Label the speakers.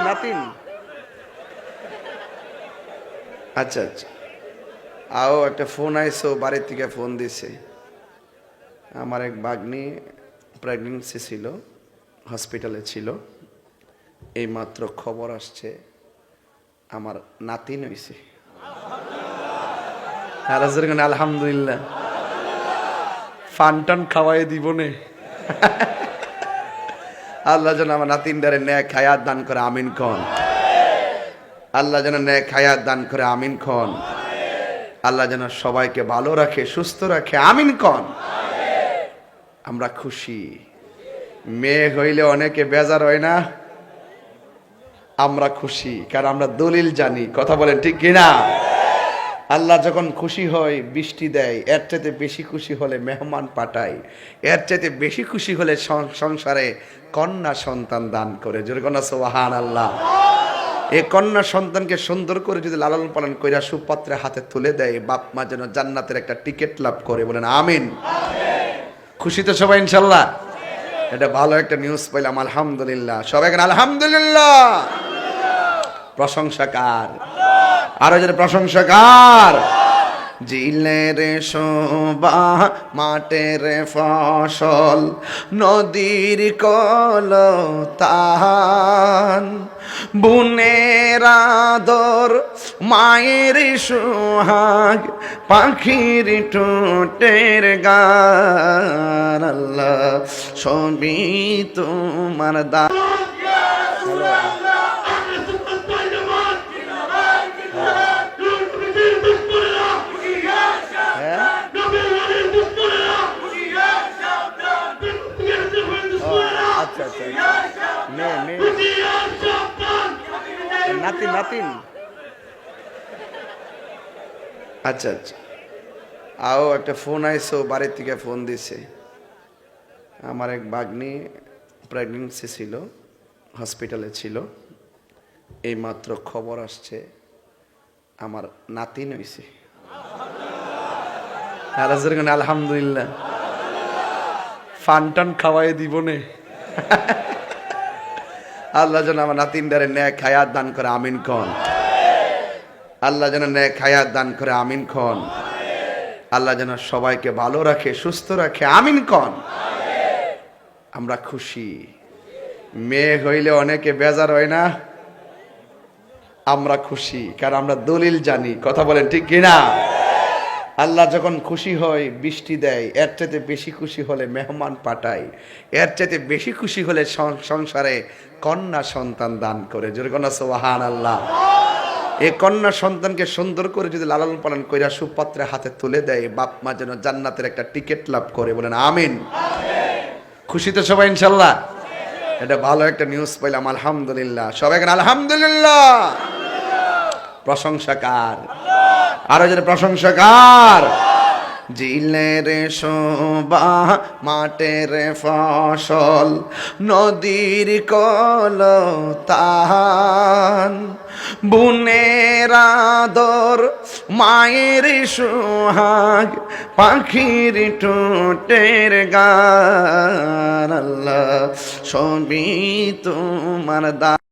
Speaker 1: নাতিন। আচ্ছা আচ্ছা, আও একটা ফোন আইসো, বাড়ির থেকে ফোন দিছে। আমার এক বাগ্নি প্রেগনেন্সি ছিল, হসপিটালে ছিল। এইমাত্র খবর আসছে আমার নাতিন হইছে। আলহামদুলিল্লাহ। ফান খাওয়াই দিব নে। আল্লাহ যেন আমার নাতিনদারে ন্যাক হায়াত দান করে, আমিন খন। আল্লাহ যেন ন্যাক হায়াত দান করে, আমিন খন। আল্লাহ যেন সবাইকে ভালো রাখে, সুস্থ রাখে, আমিন খন। আমরা খুশি। মেয়ে হইলে অনেকে বেজার হয় না, আমরা খুশি কারণ আমরা দলিল জানি। কথা বলেন ঠিক কিনা? আল্লাহ যখন খুশি হয় বৃষ্টি দেয়, এর চাইতে বেশি খুশি হলে মেহমান পাঠায়, এর চাইতে বেশি খুশি হলে সংসারে কন্যা সন্তান দান করে। জোরে কন্যা সুবহানাল্লাহ। এই কন্যা সন্তানকে সুন্দর করে যদি লালন পালন কইরা সুপাত্রে হাতে তুলে দেয়, বাপ মা যেন জান্নাতের একটা টিকিট লাভ করে। বলেন আমিন। খুশি তো সবাই ইনশাল্লাহ? এটা ভালো একটা নিউজ পাইলাম, আলহামদুলিল্লাহ। সবাই এখানে আলহামদুলিল্লাহ। প্রশংসা কার? আরো যেন প্রশংসা কার? জিলের শোভা মাঠের ফসল, নদীর কলতান, বুনের আদর মায়ের সোহাগ, পাখির ঠোঁটের গান। আল্লাহ সবই তোমার দান। নাতিন নাতিন। আচ্ছা আচ্ছা, আও একটা ফোন আইসো, বাড়ির থেকে ফোন দিছে। আমার এক বাগ্নি প্রেগনেন্সি ছিল, হসপিটালে ছিল। এইমাত্র খবর আসছে আমার নাতিন হইছে। আলহামদুলিল্লাহ। ফান খাওয়াই দিব নে। আল্লাহ যেন আমার নাতিনদারে ন্যাক হায়াত দান করে, আমিন খন। আল্লাহ যেন ন্যাক হায়াত দান করে, আমিন খন। আল্লাহ যেন সবাইকে ভালো রাখে, সুস্থ রাখে, আমিন খন। আমরা খুশি। মেয়ে হইলে অনেকে বেজার হয় না, আমরা খুশি কারণ আমরা দলিল জানি। কথা বলেন ঠিক কিনা? আল্লাহ যখন খুশি হয় বৃষ্টি দেয়, এর চাইতে বেশি খুশি হলে মেহমান পাঠায়, এর চাইতে বেশি খুশি হলে সংসারে কন্যা সন্তান দান করে। জোরে কন্যা সুবহানাল্লাহ। এই কন্যা সন্তানকে সুন্দর করে যদি লালন পালন কইরা সুপাত্রে হাতে তুলে দেয়, বাপ মা যেন জান্নাতের একটা টিকিট লাভ করে। বলেন আমিন। খুশি তো সবাই ইনশাল্লাহ? এটা ভালো একটা নিউজ পাইলাম, আলহামদুলিল্লাহ। সবাই এখানে আলহামদুলিল্লাহ। প্রশংসা কার? আরো যেন প্রশংসা কার? জিলের শোভা মাঠের ফসল, নদীর কলতান, বুনের আদর মায়ের সোহাগ, পাখির ঠোঁটের গান। আল্লাহ সবই তোমার দান।